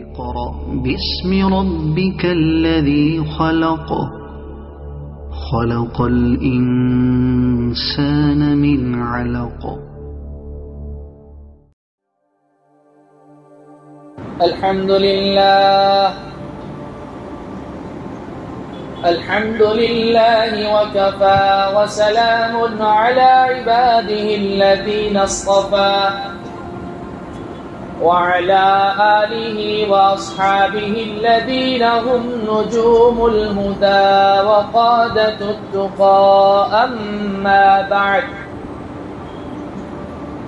اقرأ باسم ربك الذي خلق خلق الإنسان من علق الحمد لله وكفى وسلام على عباده الذين اصطفى وعلى آله وأصحابه الذين هم نجوم الهدى وقادة التقى أما بعد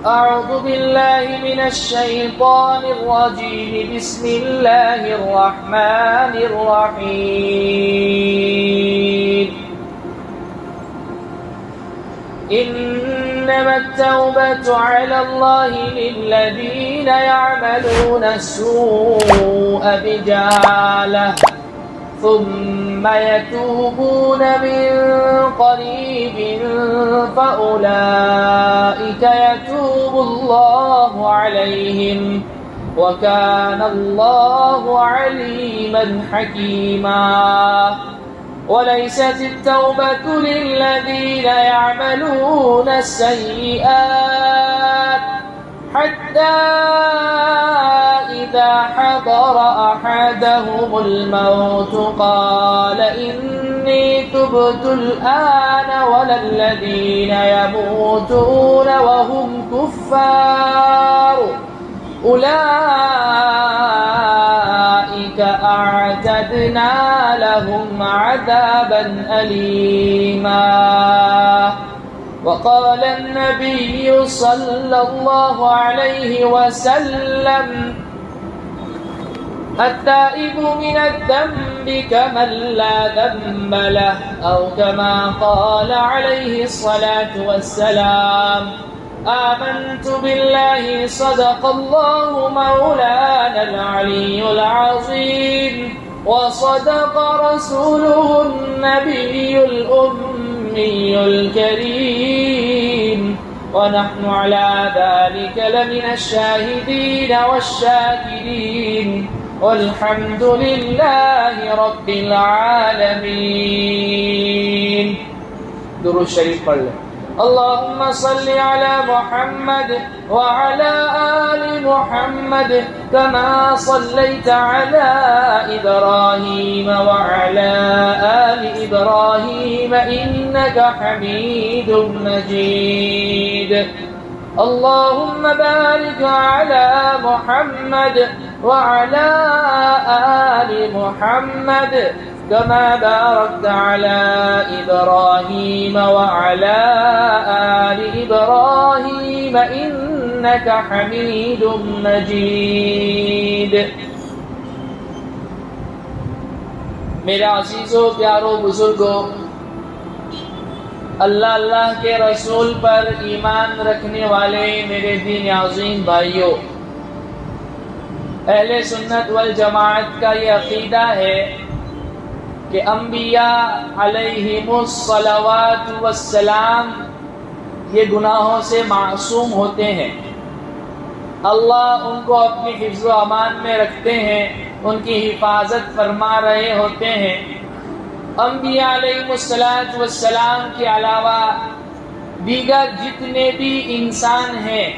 أعوذ بالله من الشيطان الرجيم بسم الله الرحمن الرحيم إنما التوبة على الله للذين يعملون السوء بجهالة ثم يتوبون من قريب فأولئك يتوب الله عليهم وكان الله عليما حكيما وليست التوبة للذين يعملون السيئات حتى إذا حضر أحدهم الموت قال إني تبت الآن ولا الذين يموتون وهم كفار أولئك أعتدنا لهم عذابا أليما وقال النبي صلى الله عليه وسلم التائب من الذنب كمن لا ذنب له أو كما قال عليه الصلاة والسلام آمنت بالله صدق الله مولانا العلي العظيم وصدق رسوله النبي الأمي الكريم ونحن على ذلك لمن الشاهدين والشاكرين والحمد لله رب العالمين. درود شریف پڑھ لیں. اللهم صل على محمد وعلى آل محمد كما صليت على إبراهيم وعلى آل إبراهيم إنك حميد مجيد. اللهم بارك على محمد وعلى آل محمد كما باركت على إبراهيم وعلى آل إبراهيم إنك حميد مجيد. میرے عزیزوں پیاروں بزرگوں، اللہ کے رسول پر ایمان رکھنے والے میرے دین عظیم بھائیوں، اہل سنت والجماعت کا یہ عقیدہ ہے کہ انبیاء علیہم الصلوات والسلام یہ گناہوں سے معصوم ہوتے ہیں. اللہ ان کو اپنی حفظ و امان میں رکھتے ہیں، ان کی حفاظت فرما رہے ہوتے ہیں. انبیاء علیہم الصلوات والسلام کے علاوہ دیگر جتنے بھی انسان ہیں،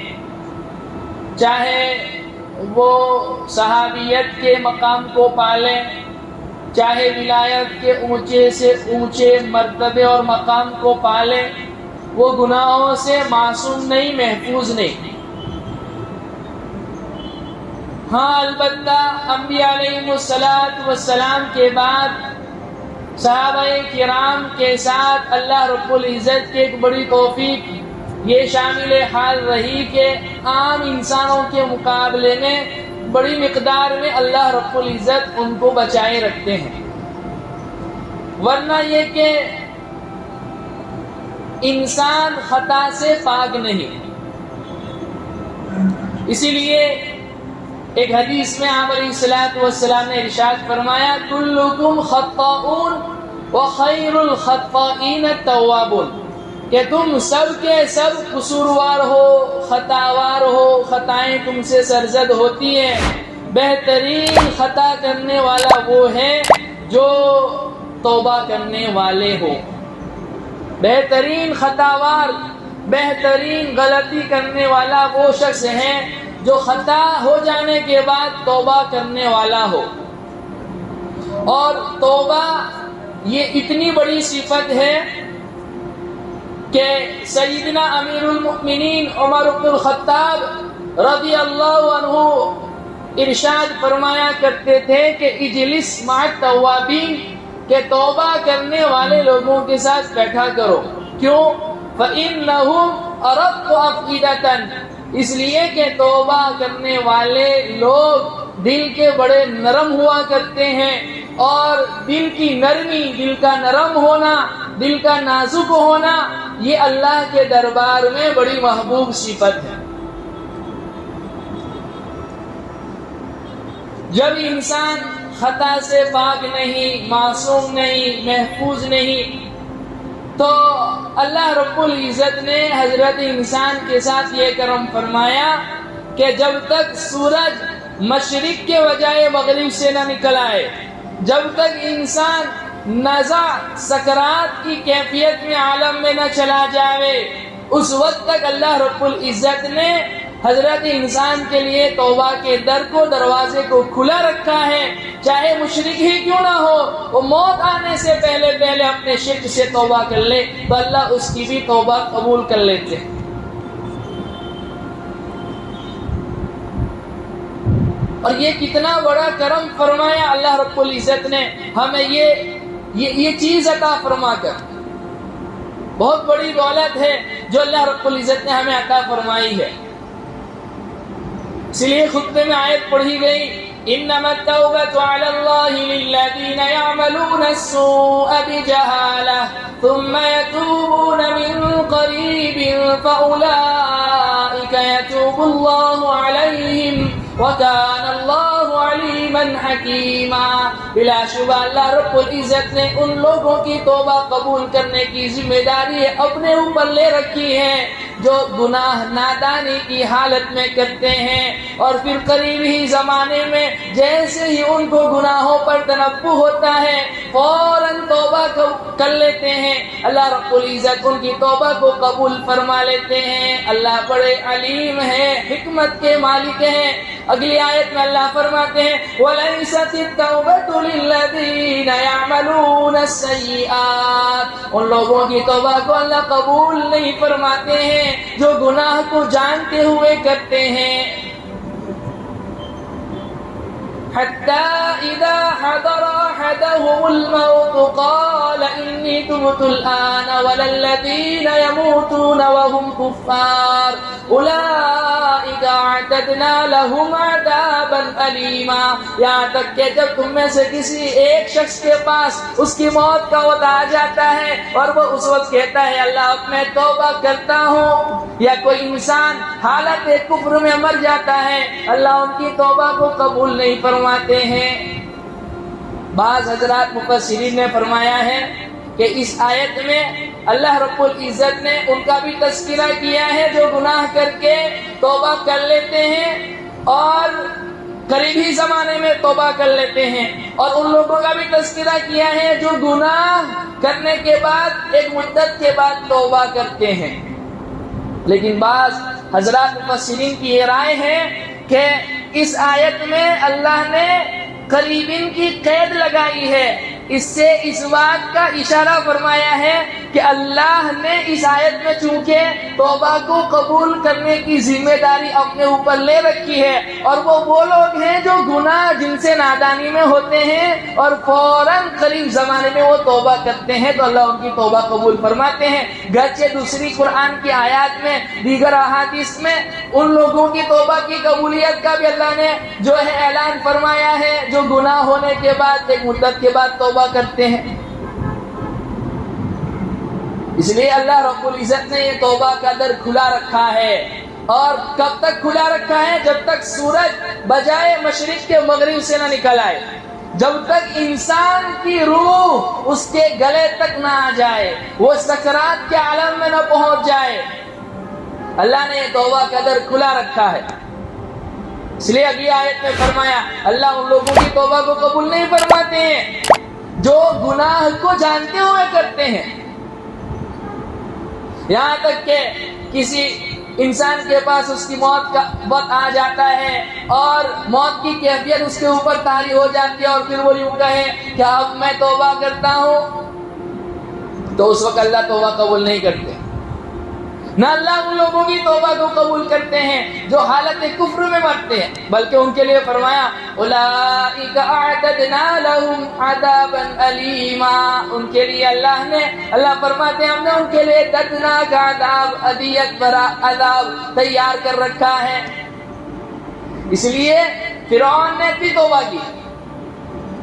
چاہے وہ صحابیت کے مقام کو پالیں، چاہے ولایت کے اونچے سے اونچے مرتبے اور مقام کو پالیں، وہ گناہوں سے معصوم نہیں، محفوظ نہیں. ہاں البتہ انبیاء علیہم السلام کے بعد صحابہ کرام کے ساتھ اللہ رب العزت کی ایک بڑی توفیق یہ شامل حال رہی کہ عام انسانوں کے مقابلے میں بڑی مقدار میں اللہ رب العزت ان کو بچائے رکھتے ہیں. ورنہ یہ کہ انسان خطا سے پاک نہیں. اسی لیے ایک حدیث میں آپ علیہ السلام نے ارشاد فرمایا کلکم خطاؤون وخیر الخطائین التوابون، کہ تم سب کے سب قصوروار ہو، خطاوار ہو، خطائیں تم سے سرزد ہوتی ہیں، بہترین خطا کرنے والا وہ ہے جو توبہ کرنے والے ہو. بہترین خطاوار، بہترین غلطی کرنے والا وہ شخص ہے جو خطا ہو جانے کے بعد توبہ کرنے والا ہو. اور توبہ یہ اتنی بڑی صفت ہے کہ سیدنا امیر المؤمنین عمر بن الخطاب رضی اللہ عنہ ارشاد فرمایا کرتے تھے کہ اجلس مع التوابین، کہ توبہ کرنے والے لوگوں کے ساتھ بیٹھا کرو. کیوں؟ فإنہم ارق افئدۃ، اس لیے کہ توبہ کرنے والے لوگ دل کے بڑے نرم ہوا کرتے ہیں، اور دل کی نرمی، دل کا نرم ہونا، دل کا نازک ہونا، یہ اللہ کے دربار میں بڑی محبوب صفت ہے. جب انسان خطا سے پاک نہیں، معصوم نہیں، محفوظ نہیں، تو اللہ رب العزت نے حضرت انسان کے ساتھ یہ کرم فرمایا کہ جب تک سورج مشرق کے بجائے مغرب سے نہ نکل آئے، جب تک انسان نزع سکرات کی کیفیت میں عالم میں نہ چلا جائے، اس وقت تک اللہ رب العزت نے حضرت انسان کے لیے توبہ کے در کو، دروازے کو کھلا رکھا ہے. چاہے مشرک ہی کیوں نہ ہو، وہ موت آنے سے پہلے اپنے شرک سے توبہ کر لے تو اللہ اس کی بھی توبہ قبول کر لیتے ہیں. اور یہ کتنا بڑا کرم فرمایا اللہ رب العزت نے ہمیں یہ چیز عطا فرما کر. بہت بڑی دولت ہے جو اللہ رب العزت نے ہمیں عطا فرمائی ہے. اس لیے خطبے میں آیت پڑھی گئی، انما التوبة على الله للذين يعملون السوء بجهالة ثم يتوبون من قريب فأولئك يتوب الله عليهم وَكَانَ اللَّهُ عَلِيمًا حَكِيمًا. بلا شبہ اللہ رب العزت نے ان لوگوں کی توبہ قبول کرنے کی ذمہ داری اپنے اوپر لے رکھی ہے جو گناہ نادانی کی حالت میں کرتے ہیں، اور پھر قریب ہی زمانے میں جیسے ہی ان کو گناہوں پر تنبہ ہوتا ہے فوراً توبہ کر لیتے ہیں. اللہ رب العزت ان کی توبہ کو قبول فرما لیتے ہیں. اللہ بڑے علیم ہے، حکمت کے مالک ہیں. اگلی آیت میں اللہ فرماتے ہیں وَلَيْسَتِ التَّوْبَةُ لِلَّذِينَ يَعْمَلُونَ السَّيِّئَاتِ، ان لوگوں کی توبہ کو اللہ قبول نہیں فرماتے ہیں جو گناہ کو جانتے ہوئے کرتے ہیں. حَتَّى إِذَا حَضَرَ أَحَدَهُمُ الْمَوْتُ قَالَ إِنِّي تُبْتُ الْآنَ وَلَا الَّذِينَ يَمُوتُونَ وَهُمْ كُفَّارٌ أُولَئِكَ أَعْتَدْنَا لَهُمْ عَذَابًا أَلِيمًا. یہاں تک کہ جب تم میں سے کسی ایک شخص کے پاس اس کی موت کا وقت آ جاتا ہے اور وہ اس وقت کہتا ہے اللہ اب میں توبہ کرتا ہوں، یا کوئی انسان حالت کفر میں مر جاتا ہے، اللہ ان کی توبہ کو قبول نہیں فرماتے ہیں. بعض حضرات مفسرین نے فرمایا ہے کہ اس آیت میں اللہ رب العزت نے ان کا بھی تذکرہ کیا ہے جو گناہ کر کے توبہ کر لیتے ہیں اور قریبی زمانے میں توبہ کر لیتے ہیں، اور ان لوگوں کا بھی تذکرہ کیا ہے جو گناہ کرنے کے بعد ایک مدت کے بعد توبہ کرتے ہیں. لیکن بعض حضرات مفسرین کی یہ رائے ہے کہ اس آیت میں اللہ نے قریبین کی قید لگائی ہے. اس سے اس بات کا اشارہ فرمایا ہے کہ اللہ نے اس آیت میں چونکہ توبہ کو قبول کرنے کی ذمہ داری اپنے اوپر لے رکھی ہے، اور وہ لوگ ہیں جو گناہ جن سے نادانی میں ہوتے ہیں اور فوراً قریب زمانے میں وہ توبہ کرتے ہیں تو اللہ ان کی توبہ قبول فرماتے ہیں. گرچہ دوسری قرآن کی آیات میں، دیگر احادیث میں ان لوگوں کی توبہ کی قبولیت کا بھی اللہ نے جو ہے اعلان فرمایا ہے جو گناہ ہونے کے بعد ایک مدت کے بعد توبہ کرتے ہیں. اس لیے اللہ رب العزت نے یہ توبہ کا در کھلا رکھا ہے. اور کب تک کھلا رکھا ہے؟ جب تک سورج بجائے مشرق کے مغرب سے نہ نکل آئے، جب تک انسان کی روح اس کے گلے تک نہ آ جائے، وہ سکرات کے عالم میں نہ پہنچ جائے، اللہ نے یہ توبہ کا در کھلا رکھا ہے. اس لیے اگلی آیت میں فرمایا اللہ ان لوگوں کی توبہ کو قبول نہیں فرماتے ہیں جو گناہ کو جانتے ہوئے کرتے ہیں. یہاں تک کہ کسی انسان کے پاس اس کی موت کا وقت آ جاتا ہے اور موت کی کیفیت اس کے اوپر طاری ہو جاتی ہے اور پھر وہ یوں کہے کہ اب میں توبہ کرتا ہوں، تو اس وقت اللہ توبہ قبول نہیں کرتے. نہ اللہ ان لوگوں کی توبہ کو قبول کرتے ہیں جو حالت کفر میں مرتے ہیں، بلکہ ان کے لیے فرمایا اولئک اعتدنا لهم عذابا الیما. ان کے لیے اللہ فرماتے ہیں ہم نے ان کے لیے دردناک عذاب، اذیت بھرا عذاب تیار کر رکھا ہے. اس لیے فرعون نے بھی توبہ کی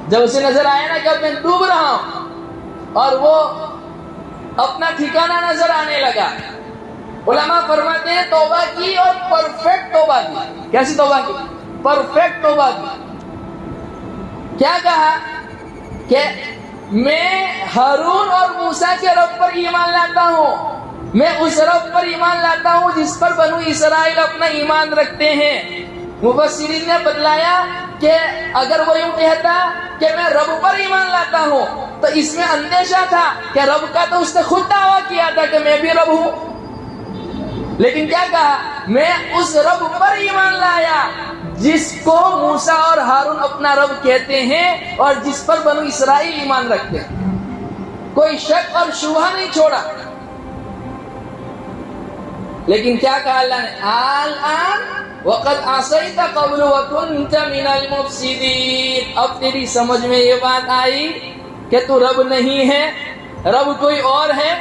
جب اسے نظر آیا نا کہ میں ڈوب رہا ہوں اور وہ اپنا ٹھکانہ نظر آنے لگا. علماء فرماتے ہیں توبہ کی اور پرفیکٹ توبہ کی. کیسی توبہ کی؟ پرفیکٹ توبہ کی. کیا کہا کہ میں ہارون اور موسیٰ کے رب پر ایمان لاتا ہوں، میں اس رب پر ایمان لاتا ہوں جس پر بنو اسرائیل اپنا ایمان رکھتے ہیں. مفسرین نے بتلایا کہ اگر وہ یوں کہتا کہ میں رب پر ایمان لاتا ہوں تو اس میں اندیشہ تھا کہ رب کا تو اس نے خود دعویٰ کیا تھا کہ میں بھی رب ہوں، لیکن کیا کہا میں اس رب پر ایمان لایا جس کو موسیٰ اور ہارون اپنا رب کہتے ہیں اور جس پر بنو اسرائیل ایمان رکھتے ہیں. کوئی شک اور شبہ نہیں چھوڑا. لیکن کیا کہا اللہ نے الآن وقد عصیت قبل وکنت من المفسدین. اب تیری سمجھ میں یہ بات آئی کہ تو رب نہیں ہے، رب کوئی اور ہے.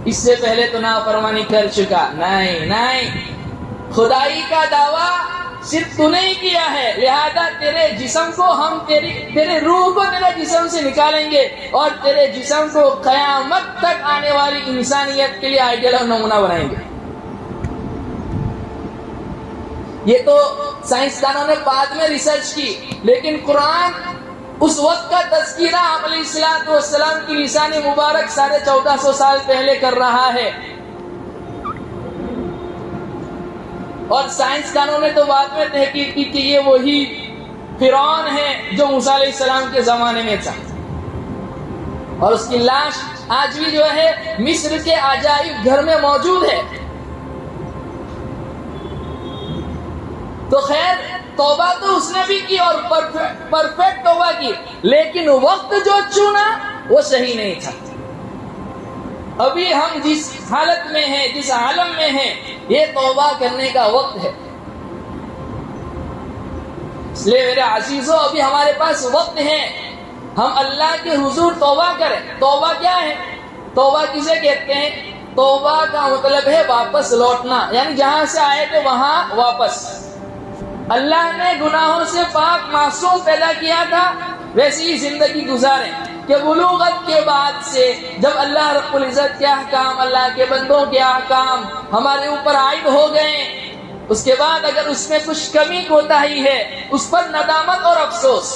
اس سے پہلے تو نافرمانی کر چکا. نہیں، خدائی کا دعویٰ صرف تو نہیں کیا ہے، لہذا تیرے جسم کو ہم تیرے روح کو تیرے جسم سے نکالیں گے اور تیرے جسم کو قیامت تک آنے والی انسانیت کے لیے آئیڈیل اور نمونہ بنائیں گے. یہ تو سائنسدانوں نے بعد میں ریسرچ کی، لیکن قرآن اس وقت کا تذکرہ آپ علیہ الصلوۃ والسلام کی لسان مبارک 1450 سال پہلے کر رہا ہے. اور سائنسدانوں نے تو بعد میں تحقیق کی کہ یہ وہی فرعون ہے جو موسیٰ علیہ السلام کے زمانے میں تھا، اور اس کی لاش آج بھی جو ہے مصر کے عجائب گھر میں موجود ہے. تو خیر توبہ تو اس نے بھی کی اور پرفیکٹ توبہ کی، لیکن وقت جو چنا وہ صحیح نہیں تھا. ابھی ہم جس حالت میں ہیں، جس عالم میں ہیں، یہ توبہ کرنے کا وقت ہے. اس لیے میرے عزیزوں ابھی ہمارے پاس وقت ہے، ہم اللہ کے حضور توبہ کریں. توبہ کیا ہے؟ توبہ کسے کہتے ہیں؟ توبہ کا مطلب ہے واپس لوٹنا، یعنی جہاں سے آئے تھے وہاں واپس. اللہ نے گناہوں سے پاک معصوم پیدا کیا تھا، ویسی ہی زندگی گزاریں کہ بلوغت کے بعد سے جب اللہ رب العزت کے احکام، اللہ کے بندوں کے احکام ہمارے اوپر عائد ہو گئے، اس کے بعد اگر اس میں کچھ کمی کوتاہی ہے اس پر ندامت اور افسوس.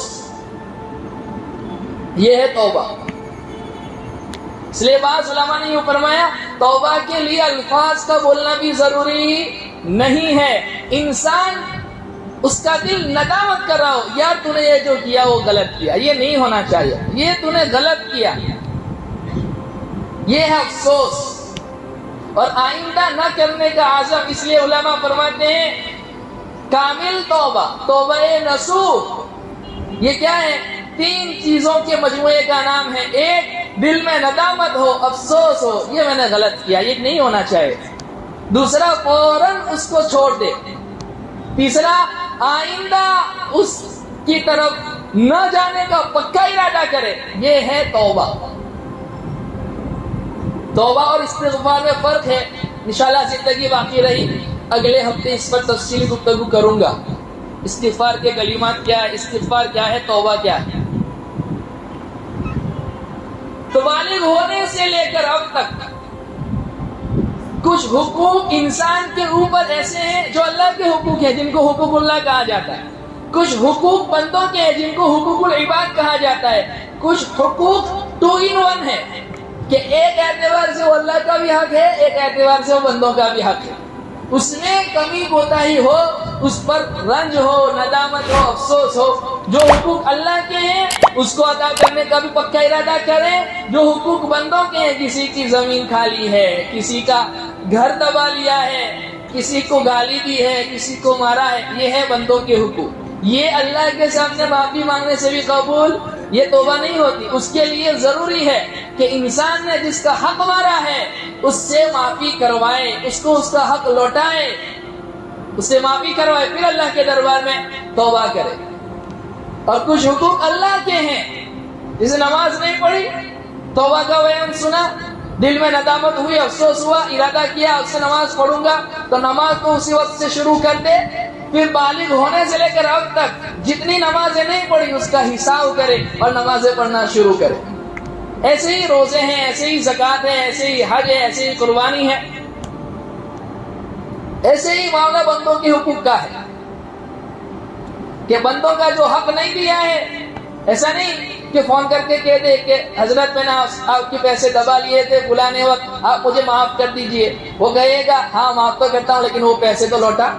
یہ ہے توبہ. اس لیے بعض علماء نے یہ فرمایا توبہ کے لیے الفاظ کا بولنا بھی ضروری نہیں ہے. انسان اس کا دل ندامت کر رہا ہو، یار تو نے یہ جو کیا وہ غلط کیا، یہ نہیں ہونا چاہیے، یہ تو نے غلط کیا، یہ ہے افسوس اور آئندہ نہ کرنے کا عزم. اس لیے علماء فرماتے ہیں کامل توبہ، توبہ نصوح، یہ کیا ہے؟ 3 چیزوں کے مجموعے کا نام ہے. ایک، دل میں ندامت ہو، افسوس ہو، یہ میں نے غلط کیا، یہ نہیں ہونا چاہیے. دوسرا، فوراً اس کو چھوڑ دے. تیسرا، آئندہ اس کی طرف نہ جانے کا پکا ارادہ کرے. یہ ہے توبہ. توبہ اور استغفار میں فرق ہے. انشاءاللہ زندگی باقی رہی اگلے ہفتے اس پر تفصیلی گفتگو کروں گا. استغفار کے کلمات کیا ہے، استغفار کیا ہے، توبہ کیا ہے. تو بالغ ہونے سے لے کر اب تک کچھ حقوق انسان کے اوپر ایسے ہیں جو اللہ کے حقوق ہیں، جن کو حقوق اللہ کہا جاتا ہے. کچھ حقوق بندوں کے ہیں جن کو حقوق العباد کہا جاتا ہے. کچھ حقوق 2 in 1 ہے کہ ایک اعتبار سے وہ اللہ کا بھی حق ہے، ایک اعتبار سے وہ بندوں کا بھی حق ہے. اس میں کمی کوتاہی ہو، اس پر رنج ہو، ندامت ہو، افسوس ہو. جو حقوق اللہ کے ہیں اس کو ادا کرنے کا بھی پکا ارادہ کریں. جو حقوق بندوں کے ہیں، کسی کی زمین کھا لی ہے، کسی کا گھر دبا لیا ہے، کسی کو گالی دی ہے، کسی کو مارا ہے، یہ ہے بندوں کے حقوق. یہ اللہ کے سامنے معافی مانگنے سے بھی قبول یہ توبہ نہیں ہوتی. اس کے لیے ضروری ہے کہ انسان نے جس کا حق مارا ہے اس سے معافی کروائے، اس کو اس کا حق لوٹائے، اس سے معافی کروائے، پھر اللہ کے دربار میں توبہ کرے. اور کچھ حقوق اللہ کے ہیں، جسے نماز نہیں پڑھی، توبہ کا بیان سنا، دل میں ندامت ہوئی، افسوس ہوا، ارادہ کیا اس سے نماز پڑھوں گا، تو نماز کو اسی وقت سے شروع کر دے. پھر بالغ ہونے سے لے کر اب تک جتنی نمازیں نہیں پڑھی اس کا حساب کرے اور نمازیں پڑھنا شروع کرے. ایسے ہی روزے ہیں، ایسے ہی زکوٰۃ ہے، ایسے ہی حج ہے، ایسے ہی قربانی ہے. ایسے ہی معاملہ بندوں کے حقوق کا ہے کہ بندوں کا جو حق نہیں دیا ہے، ایسا نہیں کہ فون کر کے کہہ دے کہ حضرت میں نے آپ کے پیسے دبا لیے تھے بلانے وقت، آپ مجھے معاف کر دیجئے. وہ کہے گا ہاں معاف تو کرتا ہوں لیکن وہ پیسے تو لوٹا،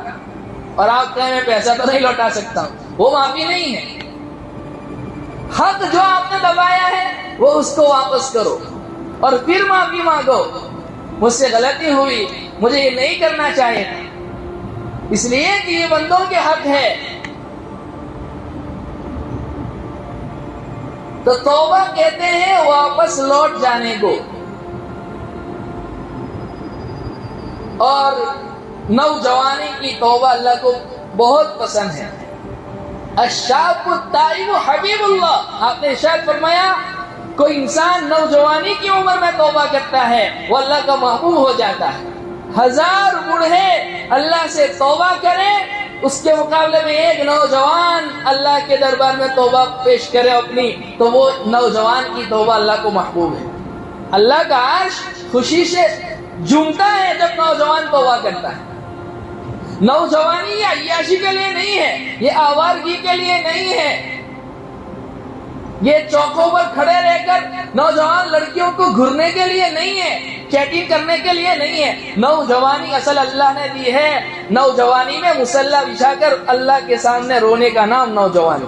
اور آپ کہیں میں پیسہ تو نہیں لوٹا سکتا ہوں. وہ معافی نہیں ہے. حق جو آپ نے دبایا ہے وہ اس کو واپس کرو اور پھر معافی مانگو. مجھ سے غلطی ہوئی، مجھے یہ نہیں کرنا چاہیے تھا، اس لیے کہ یہ بندوں کے حق ہے. تو توبہ کہتے ہیں واپس لوٹ جانے کو. اور نوجوانی کی توبہ اللہ کو بہت پسند ہے. الشاب التائب حبیب اللہ، آپ نے ارشاد فرمایا کوئی انسان نوجوانی کی عمر میں توبہ کرتا ہے وہ اللہ کا محبوب ہو جاتا ہے. 1000 بوڑھے اللہ سے توبہ کریں، اس کے مقابلے میں ایک نوجوان اللہ کے دربار میں توبہ پیش کرے اپنی، تو وہ نوجوان کی توبہ اللہ کو محبوب ہے. اللہ کا عرش خوشی سے جھومتا ہے جب نوجوان توبہ کرتا ہے. نوجوانی یہ عیاشی کے لیے نہیں ہے، یہ آوارگی کے لیے نہیں ہے، یہ چوکوں پر کھڑے رہ کر نوجوان لڑکیوں کو گھرنے کے لیے نہیں ہے، چیٹنگ کرنے کے لیے نہیں ہے. نوجوانی اصل اللہ نے دی ہے. نوجوانی میں مصلی بچھا کر اللہ کے سامنے رونے کا نام نوجوانی.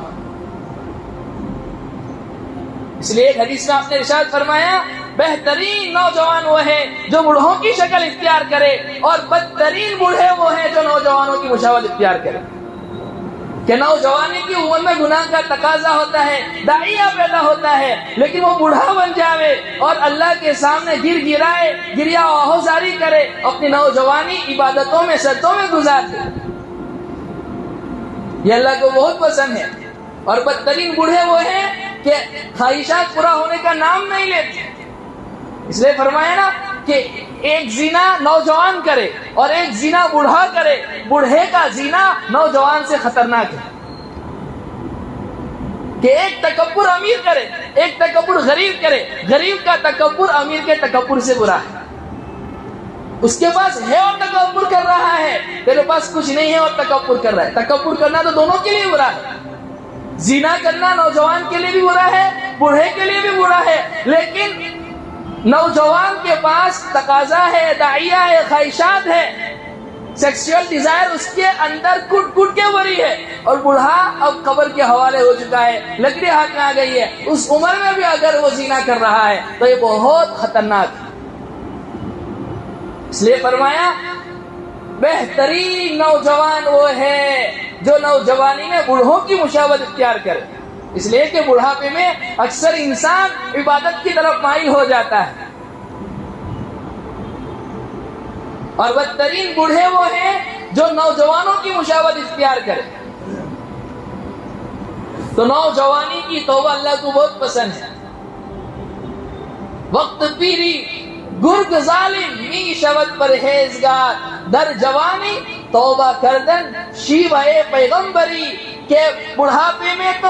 اس لیے ایک حدیث میں آپ نے ارشاد فرمایا بہترین نوجوان وہ ہے جو بوڑھوں کی شکل اختیار کرے، اور بدترین بوڑھے وہ ہیں جو نوجوانوں کی مشابہت اختیار کرے. کہ نوجوانی کی عمر میں گناہ کا تقاضا ہوتا ہے، داعیہ پیدا ہوتا ہے، لیکن وہ بوڑھا بن جاوے اور اللہ کے سامنے گر گرائے، گریا آہوزاری کرے، اپنی نوجوانی عبادتوں میں سجدوں میں گزار دے. یہ اللہ کو بہت پسند ہے. اور بدترین بوڑھے وہ ہیں کہ خواہشات پورا ہونے کا نام نہیں لیتے. اس لیے فرمایا نا کہ ایک زنا نوجوان کرے اور ایک زنا بوڑھا کرے. بوڑھے کا زنا نوجوان سے خطرناک ہے. کہ ایک تکبر امیر کرے، ایک تکبر غریب کرے. غریب کا تکبر امیر کے تکبر سے برا ہے. اس کے پاس ہے اور تکبر کر رہا ہے، تیرے پاس کچھ نہیں ہے اور تکبر کر رہا ہے. تکبر کرنا تو دونوں کے لیے برا ہے. زنا کرنا نوجوان کے لیے بھی برا ہے، بوڑھے کے لیے بھی برا ہے. لیکن نوجوان کے پاس تقاضا ہے، داعیہ ہے، خواہشات ہے، سیکسول ڈیزائر اس کے اندر کٹ کٹ کے بھری ہے. اور بوڑھا اب قبر کے حوالے ہو چکا ہے، لکڑی ہاتھ میں آ گئی ہے. اس عمر میں بھی اگر وہ زنا کر رہا ہے تو یہ بہت خطرناک ہے. اس لیے فرمایا بہترین نوجوان وہ ہے جو نوجوانی میں بوڑھوں کی مشابہت اختیار کرے. اس لیے کہ بڑھاپے میں اکثر انسان عبادت کی طرف مائل ہو جاتا ہے. اور بدترین بوڑھے وہ ہیں جو نوجوانوں کی مشابہت اختیار کرے. تو نوجوانی کی توبہ اللہ کو بہت پسند ہے. وقت پیری گرگ ظالم می شود پرہیزگار، در جوانی توبہ کردن شیوہ پیغمبری. کہ بڑھاپے میں تو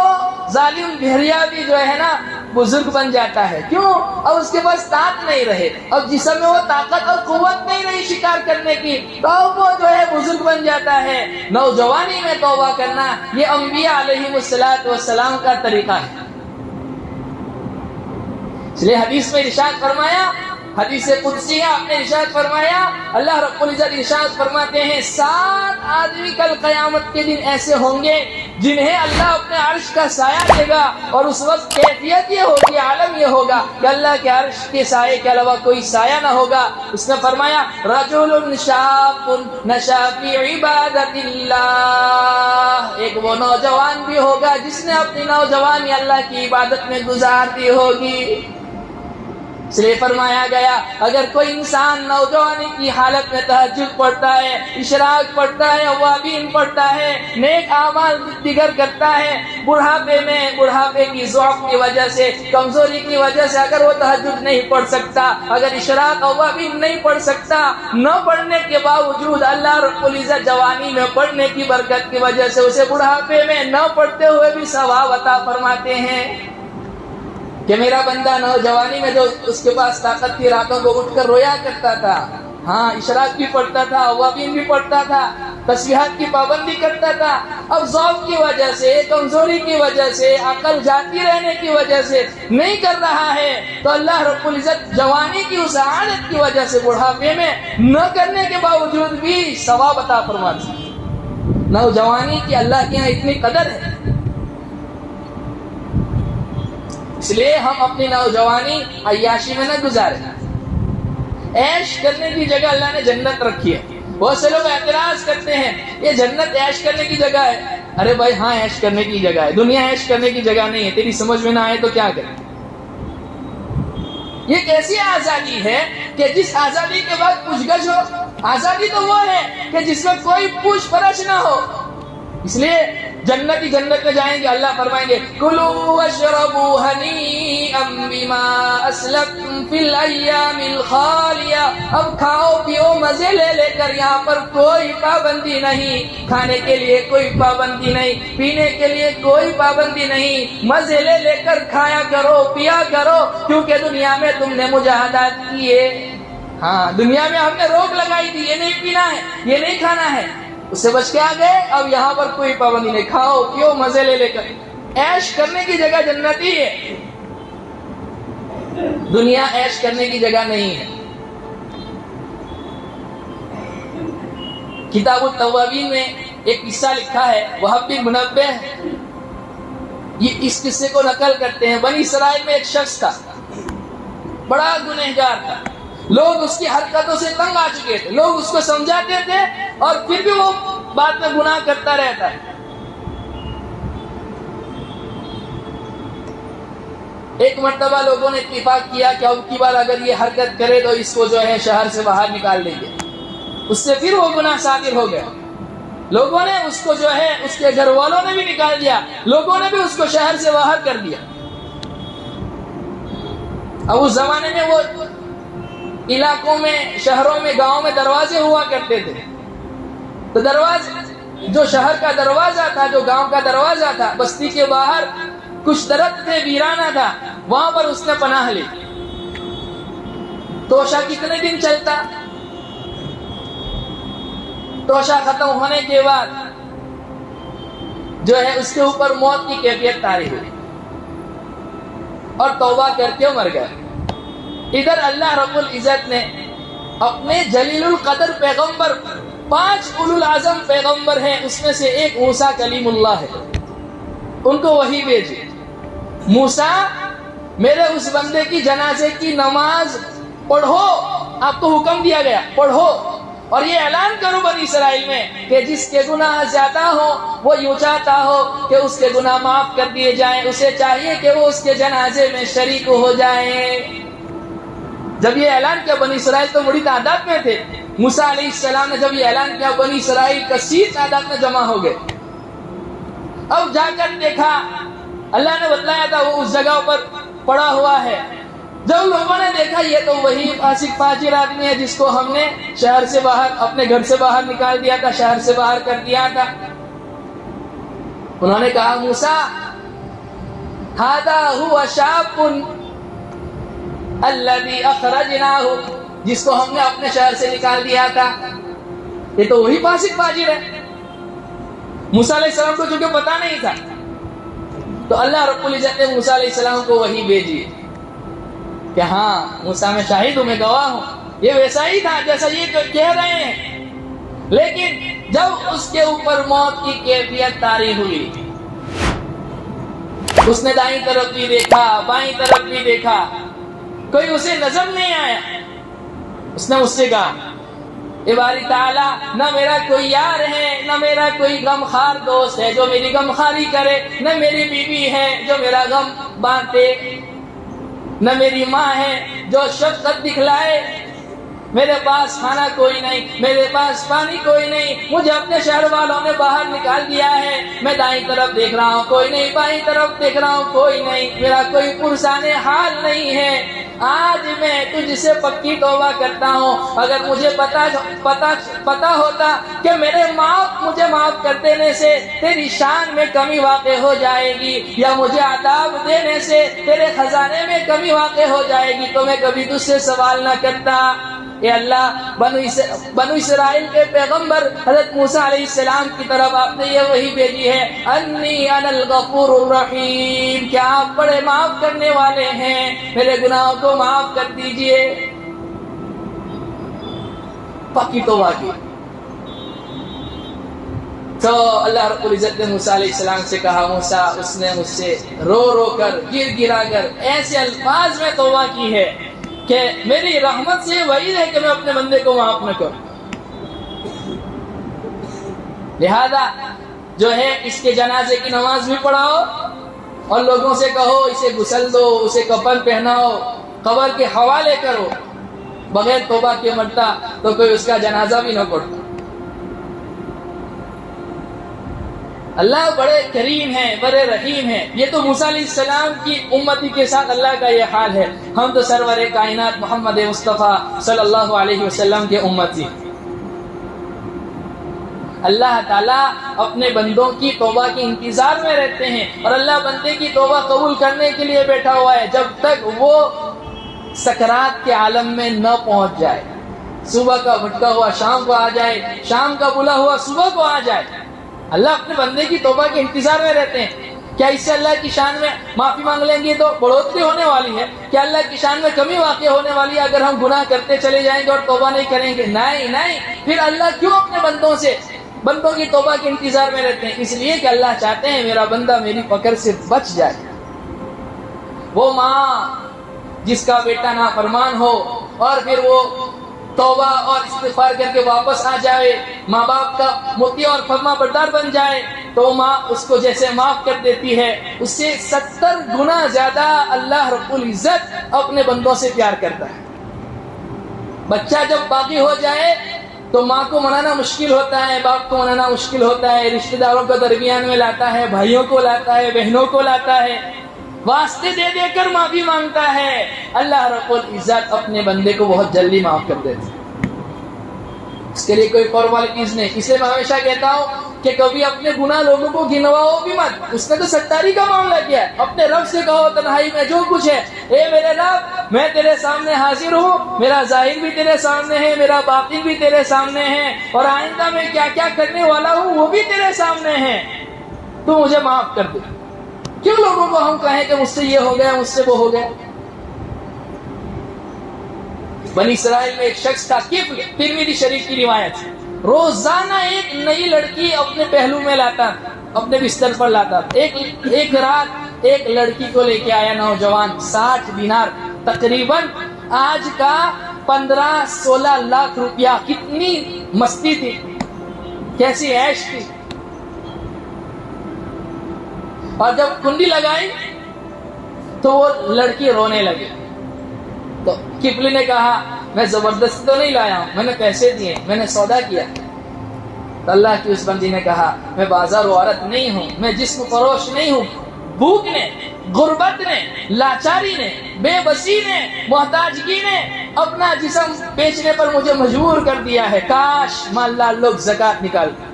ظالم بھیڑیا بھی جو ہے نا بزرگ بن جاتا ہے. کیوں؟ اب اس کے پاس طاقت نہیں رہے، اب جسم میں وہ طاقت اور قوت نہیں رہی شکار کرنے کی، تو وہ جو ہے بزرگ بن جاتا ہے. نوجوانی میں توبہ کرنا یہ انبیاء علیہ السلام کا طریقہ ہے. اس لیے حدیث میں ارشاد فرمایا حدیث قدسی ہے، آپ نے ارشاد فرمایا، اللہ رب العزت ارشاد فرماتے ہیں 7 آدمی کل قیامت کے دن ایسے ہوں گے جنہیں اللہ اپنے عرش کا سایہ دے گا، اور اس وقت کیفیت یہ ہوگی، عالم یہ ہوگا کہ اللہ کے عرش کے سائے کے علاوہ کوئی سایہ نہ ہوگا۔ اس نے فرمایا رجل شاب نشا فی عبادت اللہ، ایک وہ نوجوان بھی ہوگا جس نے اپنی نوجوانی اللہ کی عبادت میں گزار دی ہوگی۔ اس لیے فرمایا گیا اگر کوئی انسان نوجوانی کی حالت میں تہجد پڑھتا ہے، اشراق پڑھتا ہے، اوابین پڑھتا ہے، نیک اعمال دیگر کرتا ہے، بڑھاپے کی ضعف کی وجہ سے، کمزوری کی وجہ سے اگر وہ تہجد نہیں پڑھ سکتا، اگر اشراق اوابین نہیں پڑھ سکتا، نہ پڑھنے کے باوجود اللہ رب العزت جوانی میں پڑھنے کی برکت کی وجہ سے اسے بڑھاپے میں نہ پڑھتے ہوئے بھی ثواب عطا فرماتے ہیں کہ میرا بندہ نوجوانی میں جو اس کے پاس طاقت تھی راتوں کو اٹھ کر رویا کرتا تھا، ہاں اشراق بھی پڑھتا تھا، اوابین بھی پڑھتا تھا، تسبیحات کی پابندی کرتا تھا، اب ضعف کی وجہ سے، کمزوری کی وجہ سے، عقل جاتی رہنے کی وجہ سے نہیں کر رہا ہے، تو اللہ رب العزت جوانی کی اس عادت کی وجہ سے بڑھاپے میں نہ کرنے کے باوجود بھی ثواب عطا فرماتا ہے۔ نوجوانی کی اللہ کے یہاں اتنی قدر ہے، اس لیے ہم اپنی نوجوانی عیاشی میں نہ گزاریں۔ عیش کرنے کی جگہ اللہ نے جنت رکھی ہے۔ بہت سے لوگ اعتراض کرتے ہیں یہ جنت عیش کرنے کی جگہ ہے۔ ارے بھائی ہاں عیش کرنے کی جگہ ہے، دنیا عیش کرنے کی جگہ نہیں ہے، تیری سمجھ میں نہ آئے تو کیا کریں۔ یہ کیسی آزادی ہے کہ جس آزادی کے بعد پوچھ گچھ ہو؟ آزادی تو وہ ہے کہ جس میں کوئی پوچھ پرچھ نہ ہو۔ اس لیے جنت میں جائیں گے، اللہ فرمائیں گے کلوا واشربوا ہنیئا بما اسلفتم فی الایام الخالیہ، اب کھاؤ پیو مزے لے کر، یہاں پر کوئی پابندی نہیں، کھانے کے لیے کوئی پابندی نہیں، پینے کے لیے کوئی پابندی نہیں، مزے لے کر کھایا کرو پیا کرو، کیونکہ دنیا میں تم نے مجاہدات کیے، ہاں دنیا میں ہم نے روک لگائی تھی، یہ نہیں پینا ہے، یہ نہیں کھانا ہے، اس سے بچ کے آ گئے، اب یہاں پر کوئی پابندی نہیں، کھاؤ پیو مزے لے کر۔ عیش کرنے کی جگہ جنتی ہے، دنیا عیش کرنے کی جگہ نہیں ہے۔ کتاب التوابین میں ایک قصہ لکھا ہے، وہب بن منبہ یہ اس قصے کو نقل کرتے ہیں۔ بنی اسرائیل میں ایک شخص تھا، بڑا گنہگار تھا، لوگ اس کی حرکتوں سے تنگ آ چکے تھے، لوگ اس کو سمجھاتے تھے اور پھر بھی وہ بعد میں گناہ کرتا رہتا ہے۔ ایک مرتبہ لوگوں نے اتفاق کیا کہ اب کی بار اگر یہ حرکت کرے تو اس کو جو ہے شہر سے باہر نکال دیں گے، اس سے پھر وہ گناہ صادر ہو گیا۔ لوگوں نے اس کو جو ہے اس کے گھر والوں نے بھی نکال دیا، لوگوں نے بھی اس کو شہر سے باہر کر دیا۔ اب اس زمانے میں وہ علاقوں میں، شہروں میں، گاؤں میں دروازے ہوا کرتے تھے، تو دروازے جو شہر کا دروازہ تھا، جو گاؤں کا دروازہ تھا، بستی کے باہر کچھ درخت تھے، ویرانہ تھا، وہاں پر اس نے پناہ لی۔ توشہ کتنے دن چلتا؟ توشہ ختم ہونے کے بعد جو ہے اس کے اوپر موت کی کیفیت طاری ہوئی اور توبہ کر کے مر گیا۔ ادھر اللہ رب العزت نے اپنے جلیل القدر پیغمبر، 5 اولو العزم پیغمبر ہیں، اس میں سے ایک موسیٰ کلیم اللہ ہے، ان کو وحی بھیجی، موسیٰ میرے اس بندے کی جنازے کی نماز پڑھو، آپ کو حکم دیا گیا پڑھو، اور یہ اعلان کرو بنی اسرائیل میں کہ جس کے گناہ زیادہ ہو وہ یوں چاہتا ہو کہ اس کے گناہ معاف کر دیے جائیں، اسے چاہیے کہ وہ اس کے جنازے میں شریک ہو جائیں۔ جب یہ اعلان کیا، بنی اسرائیل تو بڑی تعداد میں تھے، موسیٰ علیہ السلام نے جب یہ اعلان کیا بنی اسرائیل کثیر تعداد میں جمع ہو گئے۔ اب جا کر دیکھا، اللہ نے بتلایا تھا وہ اس جگہ پر پڑا ہوا ہے۔ جب لوگوں نے دیکھا یہ تو وہی فاسق فاجر آدمی ہے جس کو ہم نے شہر سے باہر، اپنے گھر سے باہر نکال دیا تھا، شہر سے باہر کر دیا تھا، انہوں نے کہا موسیٰ ھذا ھو شاب الذی اخرجناہ، جس کو ہم نے اپنے شہر سے نکال دیا تھا، یہ تو وہی فاسق فاجر ہے۔ موسیٰ علیہ السلام کو چونکہ پتا نہیں تھا، تو اللہ رب العزت نے موسیٰ علیہ السلام کو وحی بھیجی کہ ہاں موسیٰ میں شاہد ہوں، میں گواہ ہوں، یہ ویسا ہی تھا جیسا یہ کہہ رہے ہیں. لیکن جب اس کے اوپر موت کی کیفیت طاری ہوئی، اس نے دائیں طرف بھی دیکھا، بائیں طرف بھی دیکھا، کوئی اسے نظر نہیں آیا. اس نے مجھ سے کہا اے باری تعالیٰ، نہ میرا کوئی یار ہے، نہ میرا کوئی غمخوار دوست ہے جو میری غمخواری کرے، نہ میری بیوی ہے جو میرا غم بانٹے، نہ میری ماں ہے جو شفقت دکھلائے. میرے پاس کھانا کوئی نہیں، میرے پاس پانی کوئی نہیں، مجھے اپنے شہر والوں نے باہر نکال دیا ہے. میں دائیں طرف دیکھ رہا ہوں کوئی نہیں، بائیں طرف دیکھ رہا ہوں کوئی نہیں، میرا کوئی پرسان حال نہیں ہے. آج میں تجھ سے پکی توبہ کرتا ہوں، اگر مجھے پتا ہوتا کہ مجھے معاف کر دینے سے تیری شان میں کمی واقع ہو جائے گی، یا مجھے عذاب دینے سے تیرے خزانے میں کمی واقع ہو جائے گی، تو میں کبھی تجھ سے سوال نہ کرتا. اے اللہ، بنو اسرائیل کے پیغمبر حضرت موسیٰ علیہ السلام کی طرف آپ نے یہ وحی بھیجی ہے، انی انا الغفور الرحیم، کیا آپ بڑے معاف کرنے والے ہیں، میرے گناہوں کو معاف کر دیجئے. پکی توبہ کی. تو اللہ رب العزت نے موسیٰ علیہ السلام سے کہا، موسیٰ، اس نے مجھ سے رو رو کر، گر گرا کر ایسے الفاظ میں توبہ کی ہے کہ میری رحمت سے وعید ہے کہ میں اپنے بندے کو معاف نہ کروں. لہذا جو ہے اس کے جنازے کی نماز بھی پڑھاؤ اور لوگوں سے کہو اسے غسل دو، اسے کفن پہناؤ، قبر کے حوالے کرو. بغیر توبہ کے مرتا تو کوئی اس کا جنازہ بھی نہ پڑھتا. اللہ بڑے کریم ہیں، بڑے رحیم ہیں. یہ تو موسیٰ علیہ السلام کی امتی کے ساتھ اللہ کا یہ حال ہے. ہم تو سرور کائنات محمد مصطفیٰ صلی اللہ علیہ وسلم کے امتی. اللہ تعالیٰ اپنے بندوں کی توبہ کے انتظار میں رہتے ہیں، اور اللہ بندے کی توبہ قبول کرنے کے لیے بیٹھا ہوا ہے جب تک وہ سکرات کے عالم میں نہ پہنچ جائے. صبح کا بھٹکا ہوا شام کو آ جائے، شام کا بلا ہوا صبح کو آ جائے. اللہ اپنے بندے کی توبہ کے انتظار میں رہتے ہیں. کیا اس سے اللہ کی شان میں معافی مانگ لیں گے تو بڑھوتری ہونے والی ہے؟ کیا اللہ کی شان میں کمی واقع ہونے والی ہے اگر ہم گناہ کرتے چلے جائیں گے اور توبہ نہیں کریں گے؟ نہیں. پھر اللہ کیوں اپنے بندوں کی توبہ کے انتظار میں رہتے ہیں؟ اس لیے کہ اللہ چاہتے ہیں میرا بندہ میری پکڑ سے بچ جائے. وہ ماں جس کا بیٹا نافرمان ہو اور پھر وہ توبہ اور استغفار کر کے واپس آ جائے، ماں باپ کا مطیع اور فرما بردار بن جائے، تو ماں اس کو جیسے معاف کر دیتی ہے، اس سے 70 گنا زیادہ اللہ رب العزت اپنے بندوں سے پیار کرتا ہے. بچہ جب باغی ہو جائے تو ماں کو منانا مشکل ہوتا ہے، باپ کو منانا مشکل ہوتا ہے، رشتہ داروں کو درمیان میں لاتا ہے، بھائیوں کو لاتا ہے، بہنوں کو لاتا ہے، واسطے دے دے کر معافی مانگتا ہے. اللہ رب العزت اپنے بندے کو بہت جلدی معاف کر دیتے ہیں. اس کے لیے کوئی فارمیلٹیز نہیں. اس لیے میں ہمیشہ کہتا ہوں کہ کبھی اپنے گناہ لوگوں کو گنواؤ بھی مت. اس نے تو ستاری کا معاملہ کیا ہے. اپنے رب سے کہو تنہائی میں جو کچھ ہے، اے میرے رب، میں تیرے سامنے حاضر ہوں، میرا ظاہر بھی تیرے سامنے ہے، میرا باطن بھی تیرے سامنے ہے، اور آئندہ میں کیا کیا کرنے والا ہوں وہ بھی تیرے سامنے ہے، تو مجھے معاف کر دے. کیوں لوگوں کو ہم کہیں کہ مجھ سے یہ ہو گیا، مجھ سے وہ ہو گیا؟ بنی اسرائیل میں ایک شخص تھا، کفل، ترمذی شریف کی روایت، روزانہ ایک نئی لڑکی اپنے پہلو میں لاتا، اپنے بستر پر لاتا. ایک رات ایک لڑکی کو لے کے آیا نوجوان، 60 دینار، تقریباً آج کا 15-16 لاکھ روپیہ. کتنی مستی تھی، کیسی عیش تھی. اور جب کنڈی لگائی تو وہ لڑکی رونے لگی. تو کفل نے کہا میں زبردستی تو نہیں لایا ہوں، میں نے پیسے دیے، میں نے سودا کیا. تو اللہ کی اس بندی نے کہا میں بازار و عورت نہیں ہوں، میں جسم فروش نہیں ہوں. بھوک نے، غربت نے، لاچاری نے، بے بسی نے، محتاجگی نے اپنا جسم بیچنے پر مجھے مجبور کر دیا ہے. کاش مالدار لوگ زکوٰۃ نکالتے.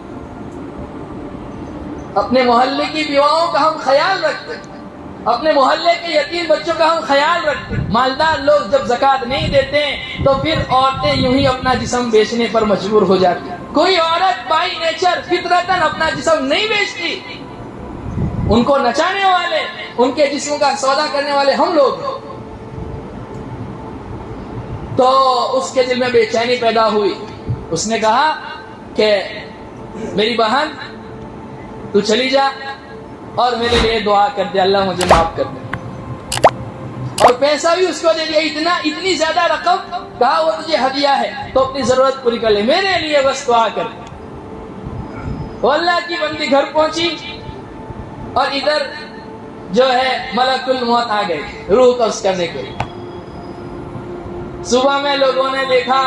اپنے محلے کی بیواؤں کا ہم خیال رکھتے، اپنے محلے کے یتیم بچوں کا ہم خیال رکھتے. مالدار لوگ جب زکوٰۃ نہیں دیتے تو پھر عورتیں یوں ہی اپنا جسم بیچنے پر مجبور ہو جاتی. کوئی عورت بائی نیچر فطرتاً اپنا جسم نہیں بیچتی. ان کو نچانے والے، ان کے جسم کا سودا کرنے والے ہم لوگ. تو اس کے دل میں بے چینی پیدا ہوئی. اس نے کہا کہ میری بہن تو چلی جا اور میرے لیے دعا کر دے, اللہ مجھے معاف کر دے. اور پیسہ بھی اس کو دے دیا, اتنی زیادہ رقم. کہا وہ تجھے ہدیہ ہے تو اپنی ضرورت پوری کر لے, میرے لیے بس دعا کر. وہ اللہ کی بندی گھر پہنچی اور ادھر جو ہے ملک الموت آ گئے روح قبض کرنے کے لیے. صبح میں لوگوں نے دیکھا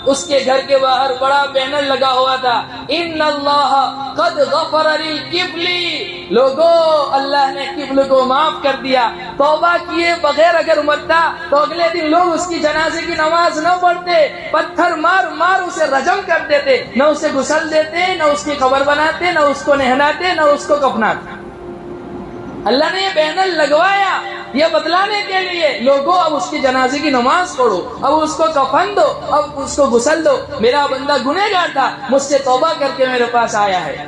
اس کے گھر کے باہر بڑا بینر لگا ہوا تھا, ان اللہ قد غفر للقبلی. لوگوں, اللہ نے قبل کو معاف کر دیا. توبہ کیے بغیر اگر مرتا تو اگلے دن لوگ اس کی جنازے کی نماز نہ پڑھتے, پتھر مار مار اسے رجم کر دیتے, نہ اسے غسل دیتے, نہ اس کی قبر بناتے, نہ اس کو نہلاتے, نہ اس کو کفناتے. اللہ نے یہ بینر لگوایا یہ بتلانے کے لیے, لوگوں اب اس کی جنازے کی نماز پڑھو, اب اس کو کفن دو, اب اس کو غسل دو. میرا بندہ گنہگار تھا, مجھ سے توبہ کر کے میرے پاس آیا ہے,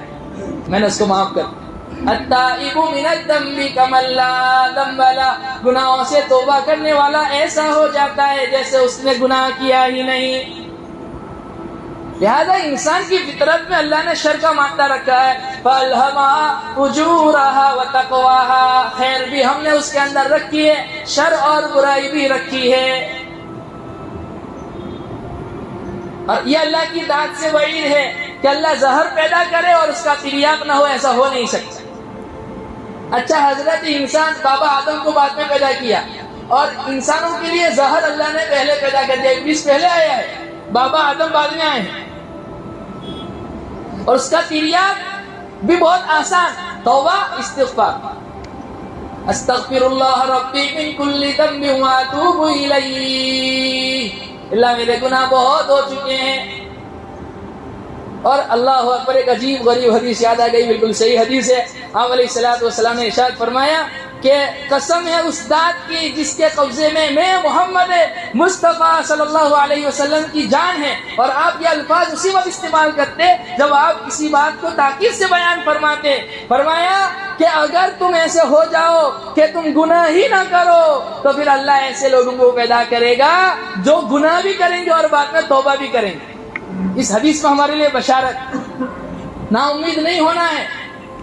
میں نے اس کو معاف کر دیا. التائب من الذنب کمن لا ذنب له. گناہوں سے توبہ کرنے والا ایسا ہو جاتا ہے جیسے اس نے گناہ کیا ہی نہیں. لہذا انسان کی فطرت میں اللہ نے شر کا مادہ رکھا ہے, فَأَلْهَمَهَا فُجُورَهَا وَتَقْوَاهَا. خیر بھی ہم نے اس کے اندر رکھی ہے, شر اور برائی بھی رکھی ہے. اور یہ اللہ کی ذات سے وعید ہے کہ اللہ زہر پیدا کرے اور اس کا تریاق نہ ہو, ایسا ہو نہیں سکتا. اچھا, حضرت انسان بابا آدم کو بعد میں پیدا کیا اور انسانوں کے لیے زہر اللہ نے پہلے پیدا کر دیا. ابلیس پہلے آیا ہے, بابا آدم بعد میں آئے ہیں, اور اس کا تریاق بھی بہت آسان, توبہ استغفار. استغفر اللہ ربی من کل ذنب واتوب الیہ. اللہ میرے گناہ بہت ہو چکے ہیں. اور اللہ اکبر, ایک عجیب غریب حدیث یاد آ گئی, بالکل صحیح حدیث ہے. آپ علیہ الصلوۃ والسلام نے ارشاد فرمایا کہ قسم ہے اس ذات کی جس کے قبضے میں محمد مصطفیٰ صلی اللہ علیہ وسلم کی جان ہے. اور آپ یہ الفاظ اسی وقت استعمال کرتے جب آپ کسی بات کو تاکید سے بیان فرماتے. فرمایا کہ اگر تم ایسے ہو جاؤ کہ تم گناہ ہی نہ کرو تو پھر اللہ ایسے لوگوں کو پیدا کرے گا جو گناہ بھی کریں گے اور بعد میں توبہ بھی کریں گے. اس حدیث میں ہمارے لیے بشارت, نا امید نہیں ہونا ہے.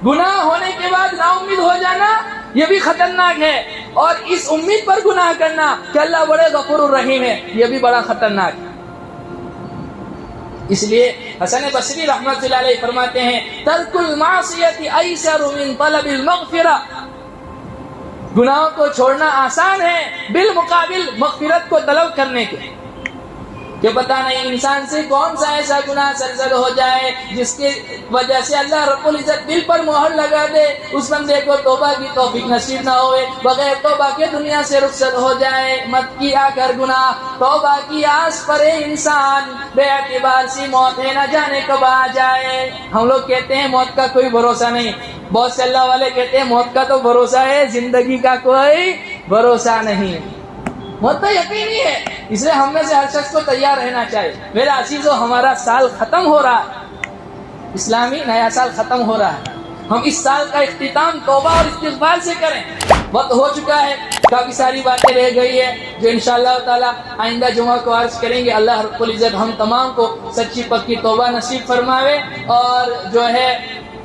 گناہ ہونے کے بعد نا امید ہو جانا یہ بھی خطرناک ہے, اور اس امید پر گناہ کرنا کہ اللہ بڑے غفور الرحیم ہے, یہ بھی بڑا خطرناک ہے. اس لیے حسن بصری رحمۃ اللہ علیہ فرماتے ہیں, ترک المعصیت ایسر من طلب المغفرہ. گناہوں کو چھوڑنا آسان ہے بالمقابل مغفرت کو طلب کرنے کے. کہ پتہ نہیں انسان سے کون سا ایسا گناہ سرزد ہو جائے جس کی وجہ سے اللہ رب العزت دل پر مہر لگا دے, اس بندے کو توبہ کی توفیق نصیب نہ ہوئے, بغیر توبہ کے دنیا سے رخصت ہو جائے. مت کیا کر گناہ, توبہ کی آس پر انسان, بے اعتبار سی موت ہے نہ جانے کب آ جائے. ہم لوگ کہتے ہیں موت کا کوئی بھروسہ نہیں, بہت سے اللہ والے کہتے ہیں موت کا تو بھروسہ ہے, زندگی کا کوئی بھروسہ نہیں. موت تو یقینی ہے, اس لیے ہم میں سے ہر شخص کو تیار رہنا چاہیے. میرا عزیزو, ہمارا سال ختم ہو رہا ہے, اسلامی نیا سال ختم ہو رہا ہے. ہم اس سال کا اختتام توبہ اور استغفار سے کریں. وقت ہو چکا ہے, کافی ساری باتیں رہ گئی ہے جو انشاءاللہ تعالی آئندہ جمعہ کو عرض کریں گے. اللہ رب العزت ہم تمام کو سچی پکی توبہ نصیب فرماوے اور جو ہے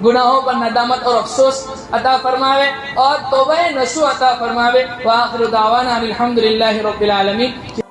گناہوں پر ندامت اور افسوس عطا فرماوے اور توبہ نصوح عطا فرماوے. وآخر دعوانا الحمدللہ رب العالمین.